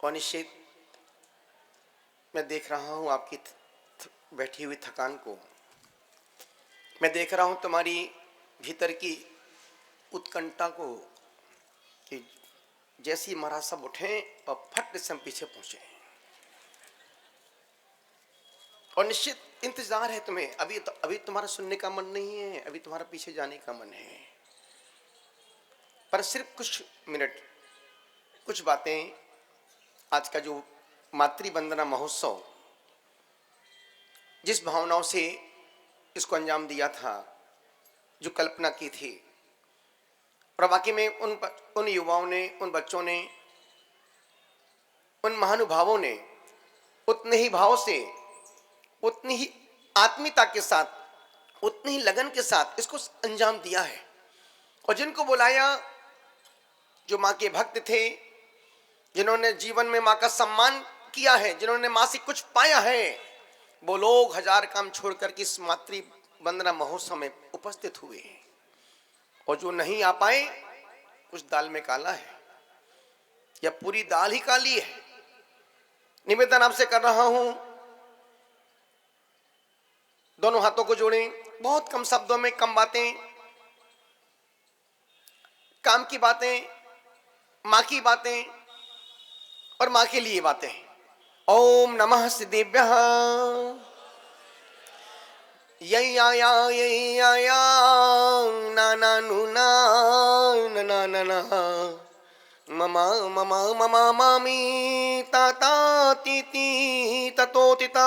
और निश्चित मैं देख रहा हूं आपकी बैठी हुई थकान को। मैं देख रहा हूं तुम्हारी भीतर की उत्कंठा को कि जैसी महाराज सब उठे और फट से हम पीछे पहुंचे। और निश्चित इंतजार है तुम्हें। अभी तुम्हारा सुनने का मन नहीं है, अभी तुम्हारा पीछे जाने का मन है। पर सिर्फ कुछ मिनट, कुछ बातें, आज का जो मातृ वंदना महोत्सव जिस भावनाओं से इसको अंजाम दिया था, जो कल्पना की थी, और वाकई में उन युवाओं ने, उन बच्चों ने, उन महानुभावों ने उतने ही भाव से, उतनी ही आत्मीयता के साथ, उतनी ही लगन के साथ इसको अंजाम दिया है। और जिनको बुलाया, जो माँ के भक्त थे, जिन्होंने जीवन में माँ का सम्मान किया है, जिन्होंने माँ से कुछ पाया है, वो लोग हजार काम छोड़कर के इस मातृ वंदना महोत्सव में उपस्थित हुए। और जो नहीं आ पाए, कुछ दाल में काला है या पूरी दाल ही काली है। निवेदन आपसे कर रहा हूं, दोनों हाथों को जोड़ें, बहुत कम शब्दों में कम बातें, काम की बातें, मां की बातें और मां के लिए बातें। ओम नमः सिद्धेभ्यः यई आया ना ना नु ना ना ना ना ममा ममा ममा मामी ताता तीती ततोतिता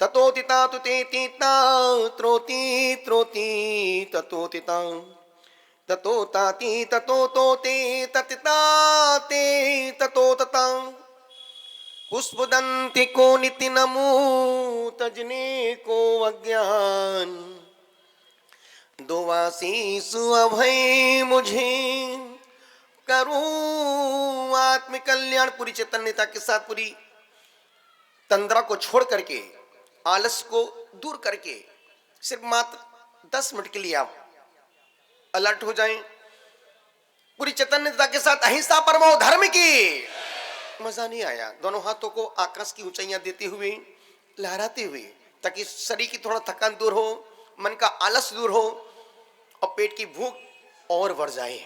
ततोतिता तुते तीता त्रोति त्रोति ततोतिता ततो ताति ततो तोते ततिता ते ततो तता पुष्पदंति को निति नमो तजने को अज्ञान दो आशीष अभय मुझे करूं आत्म कल्याण। पूरी चैतन्यता के साथ, पूरी तंद्रा को छोड़ करके, आलस को दूर करके, सिर्फ मात्र 10 मिनट के लिए आप अलर्ट हो जाएं। पूरी चैतन्यता के साथ अहिंसा परमो धर्म की। मजा नहीं आया? दोनों हाथों को आकाश की ऊंचाइयां देते हुए, लहराते हुए, ताकि शरीर की थोड़ा थकान दूर हो, मन का आलस दूर हो और पेट की भूख और बढ़ जाए।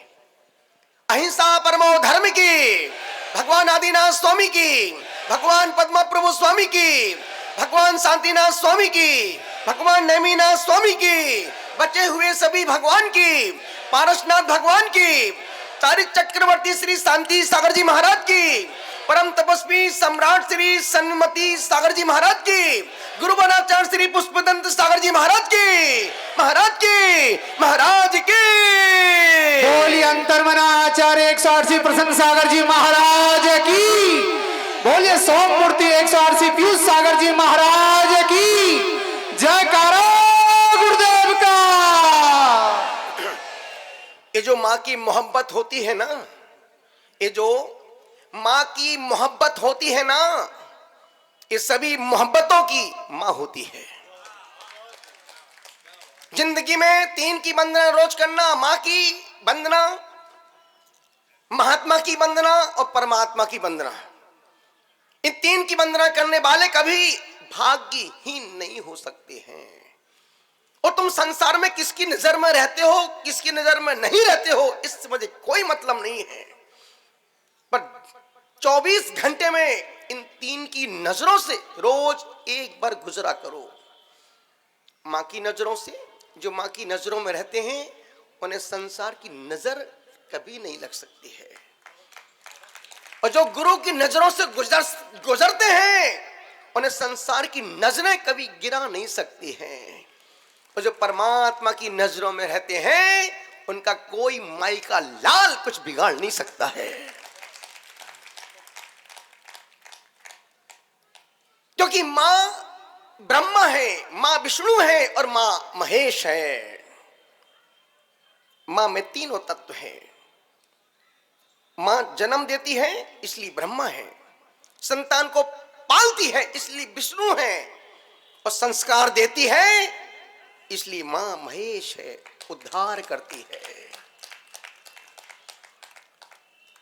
अहिंसा परमो धर्म की। भगवान आदिनाथ स्वामी की, भगवान पद्मा प्रभु स्वामी की, भगवान शांतिनाथ स्वामी की, भगवान नेमिनाथ स्वामी की, बचे हुए सभी भगवान की, पारसनाथ भगवान की, तारिक चक्रवर्ती श्री शांति सागर जी महाराज की, परम तपस्वी सम्राट श्री सन्मति सागर जी महाराज की, गुरु वनाचार्य श्री पुष्पदंत सागर जी महाराज की, महाराज की बोली अंतर्मना आचार्य 180 प्रसन्न सागर जी महाराज की। बोलिए सोम मूर्ति 180 पीयूष सागर जी महाराज की जयकारा गुरुदेव का। ये जो माँ की मोहब्बत होती है ना, ये जो माँ की मोहब्बत होती है ना, ये सभी मोहब्बतों की माँ होती है। जिंदगी में 3 की वंदना रोज करना, माँ की वंदना, महात्मा की वंदना और परमात्मा की वंदना। इन 3 की वंदना करने वाले कभी भाग्यहीन नहीं हो सकते हैं। और तुम संसार में किसकी नजर में रहते हो, किसकी नजर में नहीं रहते हो, इससे मुझे कोई मतलब नहीं है। पर 24 घंटे में इन 3 की नजरों से रोज एक बार गुजरा करो। माँ की नजरों से, जो माँ की नजरों में रहते हैं, उन्हें संसार की नजर कभी नहीं लग सकती है। और जो गुरु की नजरों से गुजरते हैं, उन्हें संसार की नजरें कभी गिरा नहीं सकती हैं। और जो परमात्मा की नजरों में रहते हैं, उनका कोई माई का लाल कुछ बिगाड़ नहीं सकता है। क्योंकि मां ब्रह्मा है, मां विष्णु है और मां महेश है। मां में तीनों तत्व है। मां जन्म देती है, इसलिए ब्रह्मा है। संतान को पालती है, इसलिए विष्णु है। और संस्कार देती है, इसलिए मां महेश है, उद्धार करती है।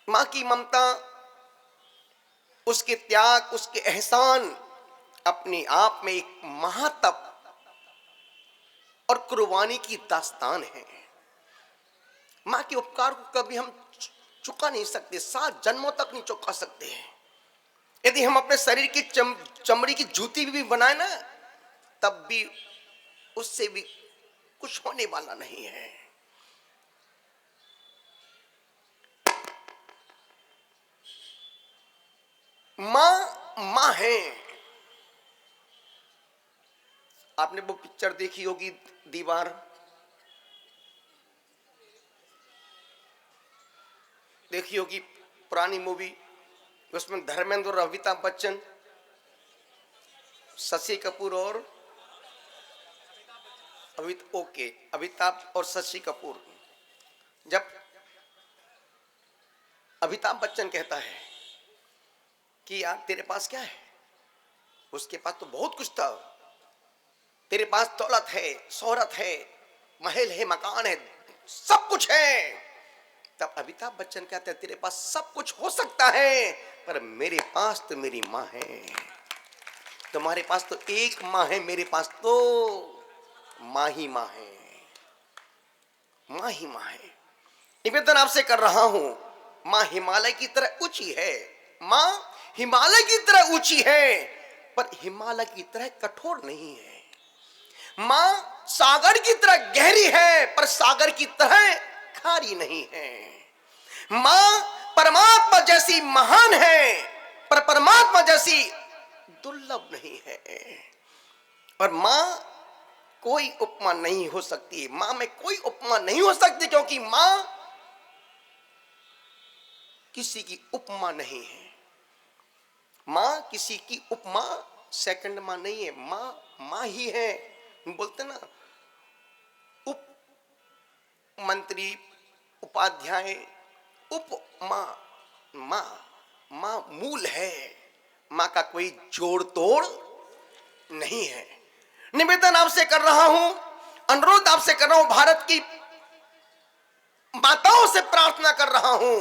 मां की ममता उसके त्याग, उसके एहसान अपने आप में एक महातप और कुर्बानी की दास्तान है। मां के उपकार को कभी हम चुका नहीं सकते, 7 जन्मों तक नहीं चुका सकते हैं। यदि हम अपने शरीर की चमड़ी की जूती भी बनाए ना, तब भी उससे भी कुछ होने वाला नहीं है। मां है। आपने वो पिक्चर देखी होगी दीवार, देखी होगी पुरानी मूवी, उसमें धर्मेंद्र और अमिताभ बच्चन, शशि कपूर और अमिताभ और शशि कपूर। जब अमिताभ बच्चन कहता है कि यार तेरे पास क्या है, उसके पास तो बहुत कुछ था, तेरे पास दौलत है, शोहरत है, महल है, मकान है, सब कुछ है। तब अमिताभ बच्चन कहते हैं तेरे पास सब कुछ हो सकता है, पर मेरे पास तो मेरी मां है। तुम्हारे पास तो एक मां है, मेरे पास तो मां ही मां है, मां ही मां है। निवेदन आपसे कर रहा हूं, मां हिमालय की तरह ऊंची है, मां हिमालय की तरह ऊंची है, पर हिमालय की तरह कठोर नहीं है। मां सागर की तरह गहरी है, पर सागर की तरह खारी नहीं है। मां परमात्मा जैसी महान है, पर परमात्मा जैसी दुर्लभ नहीं है। और मां कोई उपमा नहीं हो सकती, मां में कोई उपमा नहीं हो सकती, क्योंकि मां किसी की उपमा नहीं है। मां किसी की उपमा सेकंड मां नहीं है, मां मां ही है। बोलते ना, उप मंत्री, उपाध्याय, उपमा, मां मां मूल है, मां का कोई जोड़ तोड़ नहीं है। निवेदन आपसे कर रहा हूं, अनुरोध आपसे कर रहा हूं, भारत की माताओं से प्रार्थना कर रहा हूं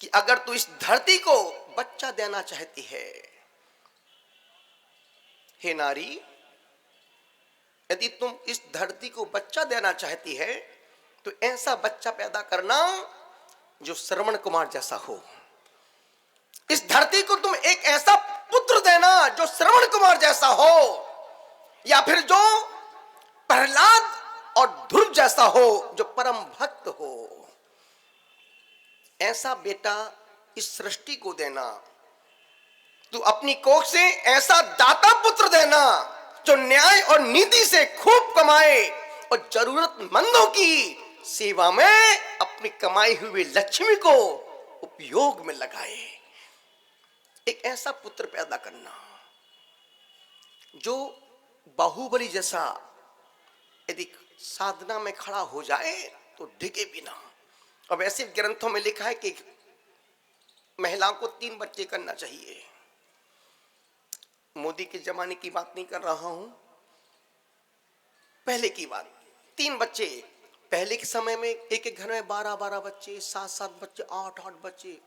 कि अगर तू इस धरती को बच्चा देना चाहती है, हे नारी, यदि तुम इस धरती को बच्चा देना चाहती है, तो ऐसा बच्चा पैदा करना जो श्रवण कुमार जैसा हो। इस धरती को तुम एक ऐसा पुत्र देना जो श्रवण कुमार जैसा हो, या फिर जो प्रहलाद और ध्रुव जैसा हो, जो परम भक्त हो। ऐसा बेटा इस सृष्टि को देना। तू अपनी कोख से ऐसा दाता पुत्र देना जो न्याय और नीति से खूब कमाए और जरूरतमंदों की सेवा में अपनी कमाई हुई लक्ष्मी को उपयोग में लगाए। एक ऐसा पुत्र पैदा करना जो बाहुबली जैसा यदि साधना में खड़ा हो जाए तो डिगे भी ना। अब ऐसे ग्रंथों में लिखा है कि महिलाओं को 3 बच्चे करना चाहिए। मोदी के जमाने की बात नहीं कर रहा हूं, पहले की बात। 3 बच्चे। पहले के समय में एक एक घर में 12-12 बच्चे, 7-7 बच्चे, 8-8 बच्चे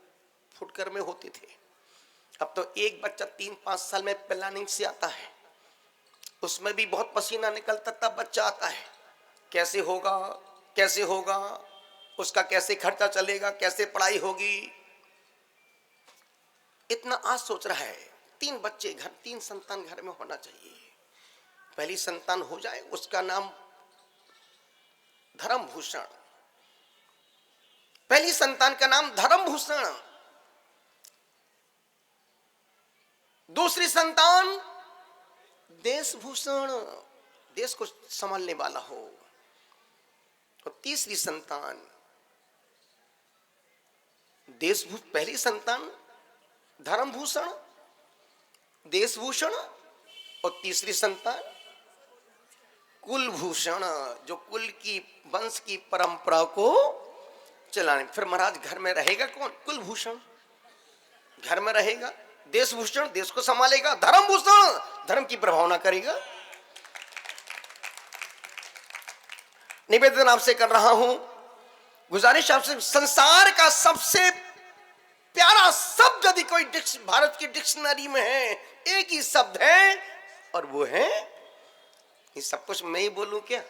फुटकर में होते थे। अब तो एक बच्चा 3-5 साल में प्लानिंग से आता है, उसमें भी बहुत पसीना निकलता तब बच्चा आता है। कैसे होगा, कैसे होगा, उसका कैसे खर्चा चलेगा, कैसे पढ़ाई होगी, इतना आज सोच रहा है। 3 बच्चे घर, 3 संतान घर में होना चाहिए। पहली संतान हो जाए उसका नाम धर्मभूषण, पहली संतान का नाम धर्मभूषण। दूसरी संतान देशभूषण, देश को संभालने वाला हो। और तीसरी संतान पहली संतान धर्मभूषण, देशभूषण, और तीसरी संतान कुलभूषण, जो कुल की वंश की परंपरा को चलाने। फिर महाराज घर में रहेगा कौन? कुलभूषण घर में रहेगा, देशभूषण देश को संभालेगा, धर्मभूषण धर्म की प्रभावना करेगा। निवेदन आपसे कर रहा हूं, गुजारिश आपसे, संसार का सबसे प्यारा शब्द यदि कोई भारत की डिक्शनरी में है, एक ही शब्द है और वो है, ये सब कुछ मैं ही बोलूं क्या?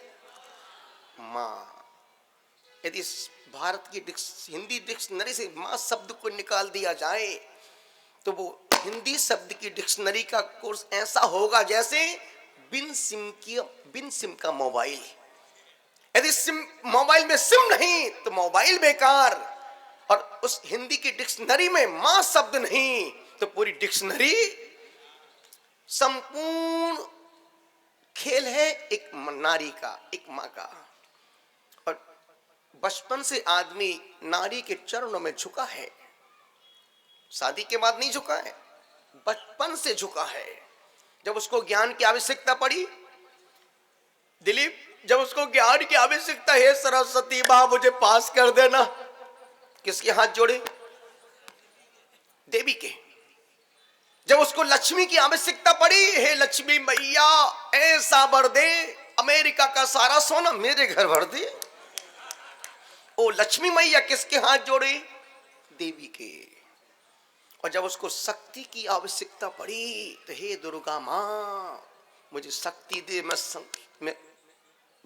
मां। यदि भारत की हिंदी डिक्शनरी से मां शब्द को निकाल दिया जाए तो वो हिंदी शब्द की डिक्शनरी का कोर्स ऐसा होगा जैसे बिन सिम का मोबाइल। यदि मोबाइल में सिम नहीं तो मोबाइल बेकार, और उस हिंदी की डिक्शनरी में मां शब्द नहीं तो पूरी डिक्शनरी संपूर्ण खेल है एक नारी का, एक मां का। और बचपन से आदमी नारी के चरणों में झुका है, शादी के बाद नहीं झुका है, बचपन से झुका है। जब उसको ज्ञान की आवश्यकता पड़ी, दिलीप, जब उसको ज्ञान की आवश्यकता है, सरस्वती मां मुझे पास कर देना, किसके हाथ जोड़े? देवी के। जब उसको लक्ष्मी की आवश्यकता पड़ी, हे लक्ष्मी मैया ऐसा भर दे, अमेरिका का सारा सोना मेरे घर भर दे, ओ लक्ष्मी मैया किसके हाथ जोड़े? देवी के। और जब उसको शक्ति की आवश्यकता पड़ी तो हे दुर्गा मां मुझे शक्ति दे, मैं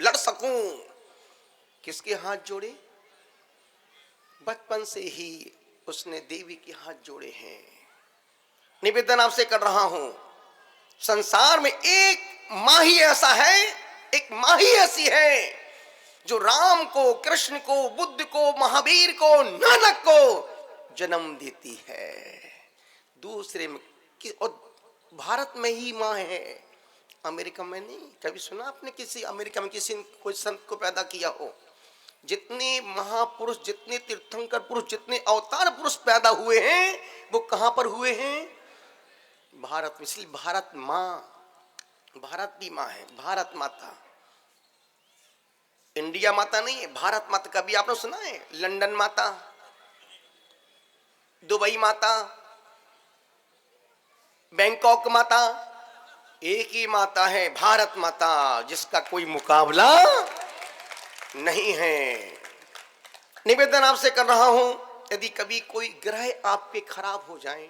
लड़ सकूं, किसके हाथ जोड़े? बचपन से ही उसने देवी के हाथ जोड़े हैं। निवेदन आपसे कर रहा हूं, संसार में एक मां ही ऐसा है, एक मां ही ऐसी है जो राम को, कृष्ण को, बुद्ध को, महावीर को, नानक को जन्म देती है। दूसरे में और भारत में ही मां है, अमेरिका में नहीं। कभी सुना आपने किसी अमेरिका में किसी कोई संत को पैदा किया हो? जितने महापुरुष, जितने तीर्थंकर पुरुष, जितने अवतार पुरुष पैदा हुए हैं वो कहां पर हुए हैं? भारत में। इसलिए भारत मां, भारत भी मां है, भारत माता। इंडिया माता नहीं है, भारत माता। कभी आपने सुना है लंदन माता, दुबई माता, बैंकॉक माता? एक ही माता है, भारत माता, जिसका कोई मुकाबला नहीं है। निवेदन आपसे कर रहा हूं, यदि कभी कोई ग्रह आपके खराब हो जाए,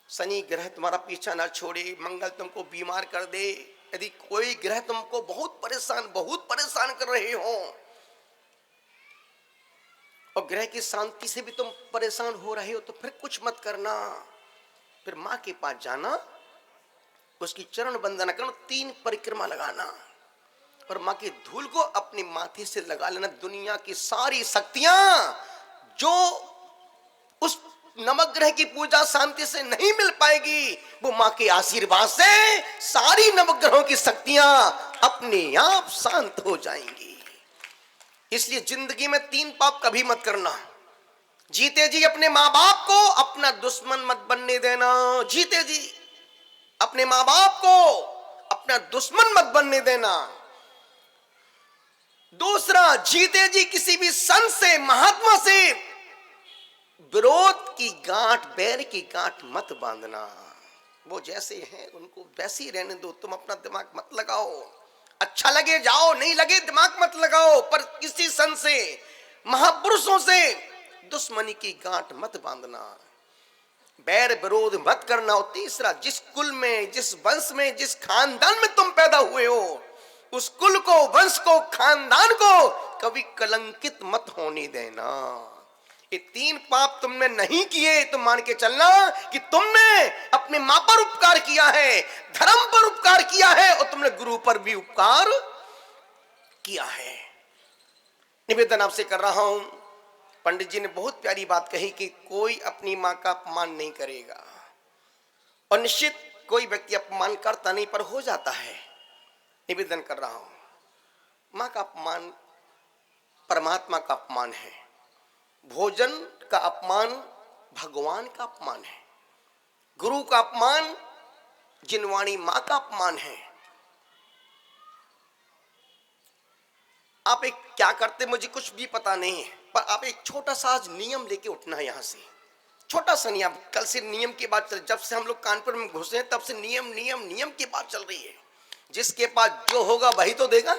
शनि ग्रह तुम्हारा पीछा ना छोड़े, मंगल तुमको बीमार कर दे, यदि कोई ग्रह तुमको बहुत परेशान कर रहे हो और ग्रह की शांति से भी तुम परेशान हो रहे हो, तो फिर कुछ मत करना, फिर मां के पास जाना, उसकी चरण वंदना करना, 3 परिक्रमा लगाना और मां की धूल को अपने माथे से लगा लेना। दुनिया की सारी शक्तियां जो उस नवग्रह की पूजा शांति से नहीं मिल पाएगी, वो मां के आशीर्वाद से सारी नवग्रहों की शक्तियां अपने आप शांत हो जाएंगी। इसलिए जिंदगी में 3 पाप कभी मत करना। जीते जी अपने माँ बाप को अपना दुश्मन मत बनने देना। जीते जी अपने माँ बाप को अपना दुश्मन मत बनने देना। दूसरा, जीते जी किसी भी संत से, महात्मा से विरोध की गांठ, बैर की गांठ मत बांधना। वो जैसे हैं उनको वैसे ही रहने दो, तुम अपना दिमाग मत लगाओ। अच्छा लगे जाओ, नहीं लगे दिमाग मत लगाओ, पर किसी संत से, महापुरुषों से दुश्मनी की गांठ मत बांधना, बैर विरोध मत करना। और तीसरा, जिस कुल में, जिस वंश में, जिस खानदान में तुम पैदा हुए हो, उस कुल को, वंश को, खानदान को कभी कलंकित मत होने देना। ये 3 पाप तुमने नहीं किए तो मान के चलना कि तुमने अपने मां पर उपकार किया है, धर्म पर उपकार किया है और तुमने गुरु पर भी उपकार किया है। निवेदन आपसे कर रहा हूं, पंडित जी ने बहुत प्यारी बात कही कि कोई अपनी मां का अपमान नहीं करेगा, और निश्चित कोई व्यक्ति अपमान करता नहीं पर हो जाता है। निवेदन कर रहा हूं, मां का अपमान परमात्मा का अपमान है, भोजन का अपमान भगवान का अपमान है, गुरु का अपमान जिनवाणी मां का अपमान है। आप एक क्या करते मुझे कुछ भी पता नहीं है, पर आप एक छोटा सा आज नियम लेके उठना है यहां से, छोटा सा नियम। कल से नियम की बात चल, जब से हम लोग कानपुर में घुसे तब से नियम नियम नियम की बात चल रही है। जिसके पास जो होगा वही तो देगा,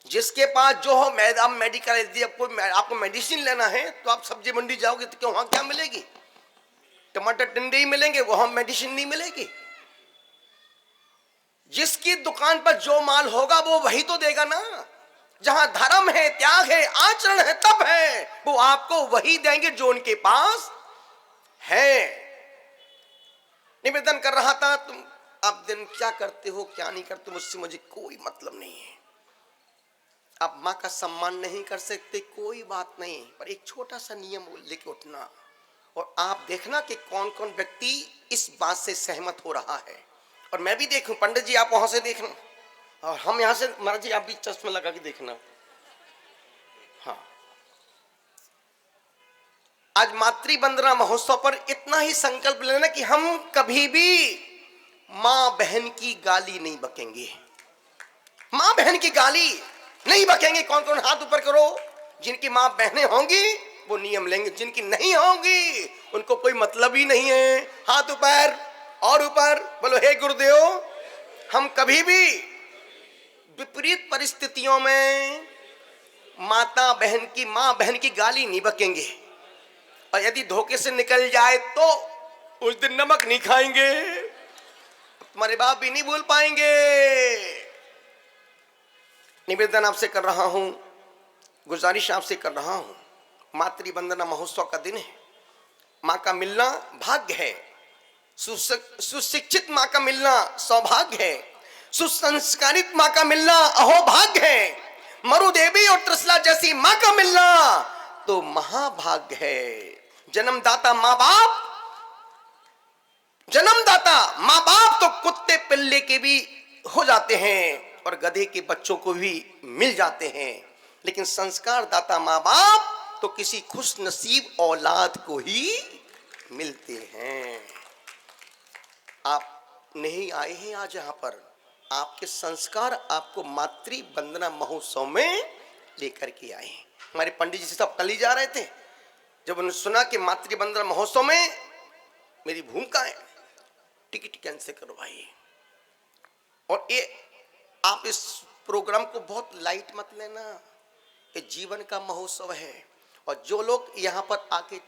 जिसके पास जो हो, मैदान मेडिकल, यदि आपको मेडिसिन लेना है तो आप सब्जी मंडी जाओगे तो वहां क्या मिलेगी? टमाटर टिंडे ही मिलेंगे, वहां मेडिसिन नहीं मिलेगी। जिसकी दुकान पर जो माल होगा वो वही तो देगा ना। जहां धर्म है, त्याग है, आचरण है, तब है, वो आपको वही देंगे जो उनके पास है। निवेदन कर रहा था, तुम आप दिन क्या करते हो क्या नहीं करते मुझसे मुझे कोई मतलब नहीं है। आप माँ का सम्मान नहीं कर सकते, कोई बात नहीं, पर एक छोटा सा नियम लेके उठना और आप देखना कि कौन कौन व्यक्ति इस बात से सहमत हो रहा है। और मैं भी देखूं, पंडित जी आप वहां से देखना और हम यहां से, महाराज जी आप भी चश्मा लगा के देखना। हाँ, आज मातृ वंदना महोत्सव पर इतना ही संकल्प लेना कि हम कभी भी मां बहन की गाली नहीं बकेंगे। मां बहन की गाली नहीं बकेंगे। कौन कौन हाथ ऊपर करो। जिनकी मां बहनें होंगी वो नियम लेंगे, जिनकी नहीं होंगी उनको कोई मतलब ही नहीं है। हाथ ऊपर और ऊपर, बोलो हे गुरुदेव। हम कभी भी विपरीत परिस्थितियों में मां बहन की गाली नहीं बकेंगे। और यदि धोखे से निकल जाए तो उस दिन नमक नहीं खाएंगे, तुम्हारे बाप भी नहीं भूल पाएंगे। निवेदन आपसे कर रहा हूं, गुजारिश आपसे कर रहा हूं, मातृ वंदना महोत्सव का दिन है। मां का मिलना भाग्य है, सुशिक्षित मां का मिलना सौभाग्य है, सुसंस्कारित मां का मिलना अहोभाग्य है, मरुदेवी और त्रिशला जैसी मां का मिलना तो महाभाग्य है। जन्मदाता मां बाप तो कुत्ते पिल्ले के भी हो जाते हैं और गधे के बच्चों को भी मिल जाते हैं, लेकिन संस्कार दाता मां बाप तो किसी खुश नसीब औलाद को ही मिलते हैं। आप नहीं आए हैं आज यहाँ पर, आपके संस्कार आपको मातृ वंदना महोत्सव में लेकर के आए हैं। हमारे पंडित जी सब कल ही जा रहे थे, जब उन्होंने सुना कि मातृ वंदना महोत्सव में मेरी भूमिका है, टिकट कैंसिल करवाइए। और ये आप इस प्रोग्राम को बहुत लाइट मत लेना, ये जीवन का महोत्सव है। और जो लोग यहाँ पर आके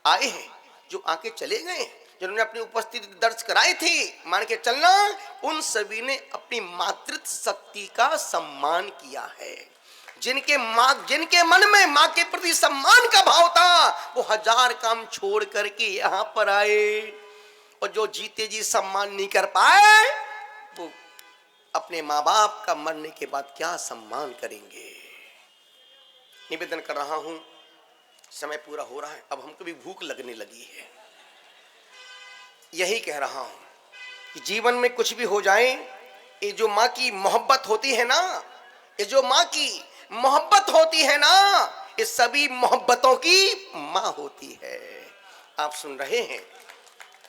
आए हैं, जो आके चले गए, जिन्होंने अपनी उपस्थिति दर्ज कराई थी, मान के चलना उन सभी ने अपनी मातृत्व शक्ति का सम्मान किया है। जिनके मन में माँ के प्रति सम्मान का भाव था, वो हजार काम छोड़ करके यहाँ पर आए। और जो जीते जी सम्मान नहीं कर पाए, वो अपने माँ बाप का मरने के बाद क्या सम्मान करेंगे। निवेदन कर रहा हूं, समय पूरा हो रहा है, अब हमको भी भूख लगने लगी है। यही कह रहा हूं कि जीवन में कुछ भी हो जाए, ये जो माँ की मोहब्बत होती है ना, ये जो माँ की मोहब्बत होती है ना, ये सभी मोहब्बतों की माँ होती है। आप सुन रहे हैं,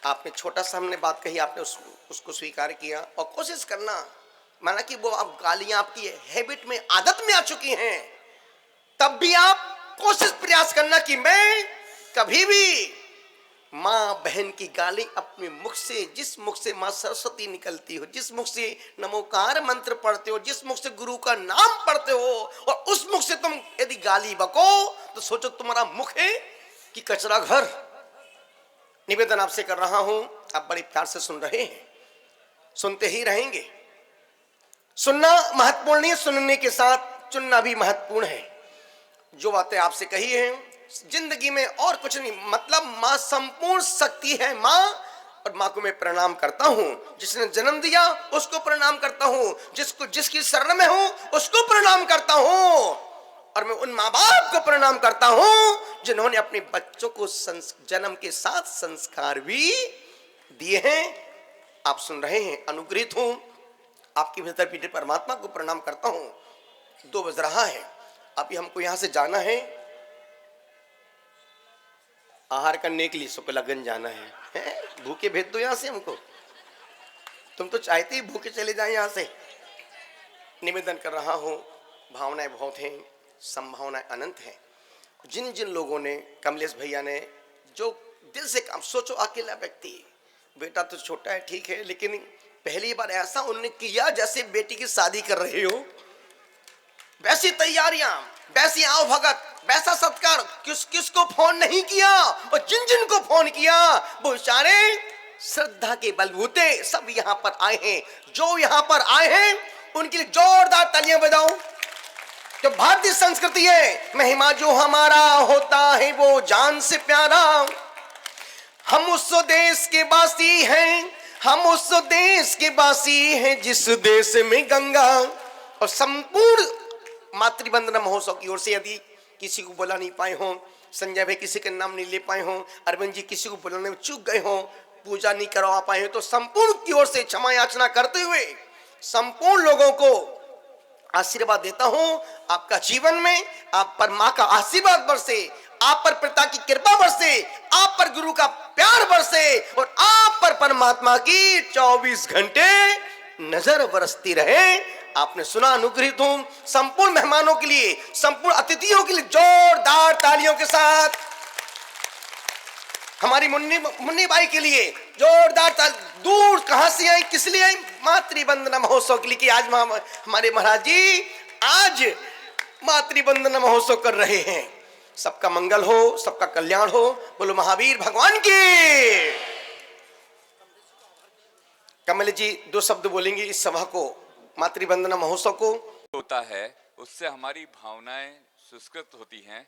आपने छोटा सा हमने बात कही, आपने उसको स्वीकार किया और कोशिश करना, माना कि वो आप गालियां आपकी हैबिट में, आदत में आ चुकी हैं, तब भी आप कोशिश प्रयास करना कि मैं कभी भी मां बहन की गाली अपने मुख से, जिस मुख से मां सरस्वती निकलती हो, जिस मुख से नमोकार मंत्र पढ़ते हो, जिस मुख से गुरु का नाम पढ़ते हो, और उस मुख से तुम यदि गाली बको तो सोचो तुम्हारा मुख है कि कचरा घर। निवेदन आपसे कर रहा हूं, आप बड़े प्यार से सुन रहे हैं, सुनते ही रहेंगे। सुनना महत्वपूर्ण नहीं, सुनने के साथ चुनना भी महत्वपूर्ण है। जो बातें आपसे कही हैं जिंदगी में और कुछ नहीं, मतलब मां संपूर्ण शक्ति है मां, और मां को मैं प्रणाम करता हूं। जिसने जन्म दिया उसको प्रणाम करता हूं, जिसकी शरण में हूं उसको प्रणाम करता हूं, और मैं उन माँ बाप को प्रणाम करता हूं जिन्होंने अपने बच्चों को जन्म के साथ संस्कार भी दिए हैं। आप सुन रहे हैं, अनुग्रहित हूं, आपके भीतर पीठे परमात्मा को प्रणाम करता हूं। 2 बज रहा है, अभी हमको यहां से जाना है, आहार करने के लिए सुकलगन जाना है। भूखे भेज दो यहां से हमको, तुम तो चाहते ही भूखे चले जाए यहां से। निवेदन कर रहा हूं, भावनाएं बहुत हैं, संभावनाएं अनंत हैं। जिन जिन लोगों ने, कमलेश भैया ने जो दिल से काम, सोचो अकेला व्यक्ति, बेटा तो छोटा है ठीक है, लेकिन पहली बार ऐसा उन्होंने किया जैसे बेटी की शादी कर रहे हो। वैसी तैयारियां, वैसी आओ भगत, वैसा सत्कार किसको फोन नहीं किया, और जिन जिन को फोन किया वो बेचारे श्रद्धा के बलबूते सब यहां पर आए हैं। जो यहां पर आए हैं उनके लिए जोरदार तालियां बजाओ। जो भारतीय संस्कृति है, महिमा जो हमारा होता है वो जान से प्यारा। हम उस देश के वासी हैं, हम उस देश के वासी हैं जिस देश में गंगा। और संपूर्ण मातृवंदना महोत्सव की ओर से यदि किसी को बुला नहीं पाए हों, संजय भाई किसी के नाम नहीं ले पाए हों, अरविंद जी किसी को बुलाने में चूक गए हों, पूजा नहीं करवा पाए हो, तो संपूर्ण की ओर से क्षमा याचना करते हुए संपूर्ण लोगों को आशीर्वाद देता हूं। आपका जीवन में आप पर मां का आशीर्वाद बरसे, आप पर पिता की कृपा बरसे, आप पर गुरु का प्यार बरसे, और आप पर परमात्मा की 24 घंटे नजर बरसती रहे। आपने सुना, अनुग्रहित हूं। संपूर्ण मेहमानों के लिए, संपूर्ण अतिथियों के लिए जोरदार तालियों के साथ, हमारी मुन्नी बाई के लिए जोरदार ताली। दूर कहां से आई, किस लिए आई? मातृवंदना महोत्सव के लिए कि आज हमारे महाराज जी आज मातृवंदना महोत्सव कर रहे हैं। सबका मंगल हो, सबका कल्याण हो। बोलो महावीर भगवान की। कमल जी 2 शब्द बोलेंगे इस सभा को, मातृवंदना महोत्सव को। होता है उससे हमारी भावनाएं सुष्कृत होती हैं।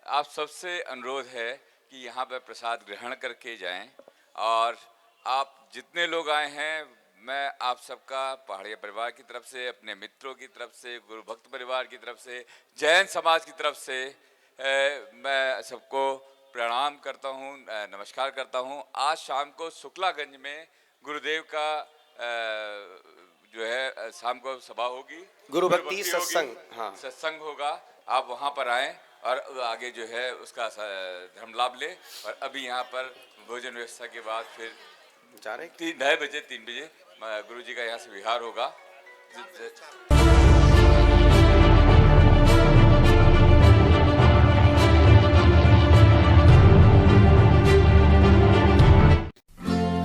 आप सबसे अनुरोध है कि यहाँ पर प्रसाद ग्रहण करके जाएं, और आप जितने लोग आए हैं, मैं आप सबका पहाड़िया परिवार की तरफ से, अपने मित्रों की तरफ से, गुरु भक्त परिवार की तरफ से, जैन समाज की तरफ से मैं सबको प्रणाम करता हूँ, नमस्कार करता हूँ। आज शाम को शुक्लागंज में गुरुदेव का जो है शाम को सभा होगी, गुरु भक्ति सत्संग, हाँ सत्संग होगा। आप वहाँ पर आएँ और आगे जो है उसका धर्म लाभ ले। और अभी यहाँ पर भोजन व्यवस्था के बाद फिर जा रहे 3 बजे गुरु जी का यहाँ से विहार होगा।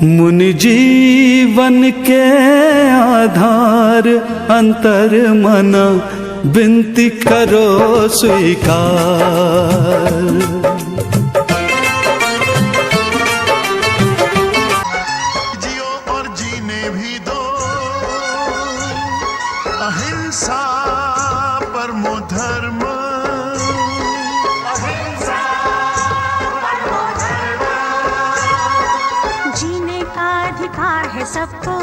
मुनि जीवन के आधार अंतर मना विनती करो स्वीकार। जियो और जीने भी दो, अहिंसा परमो धर्म। जीने का अधिकार है सबको,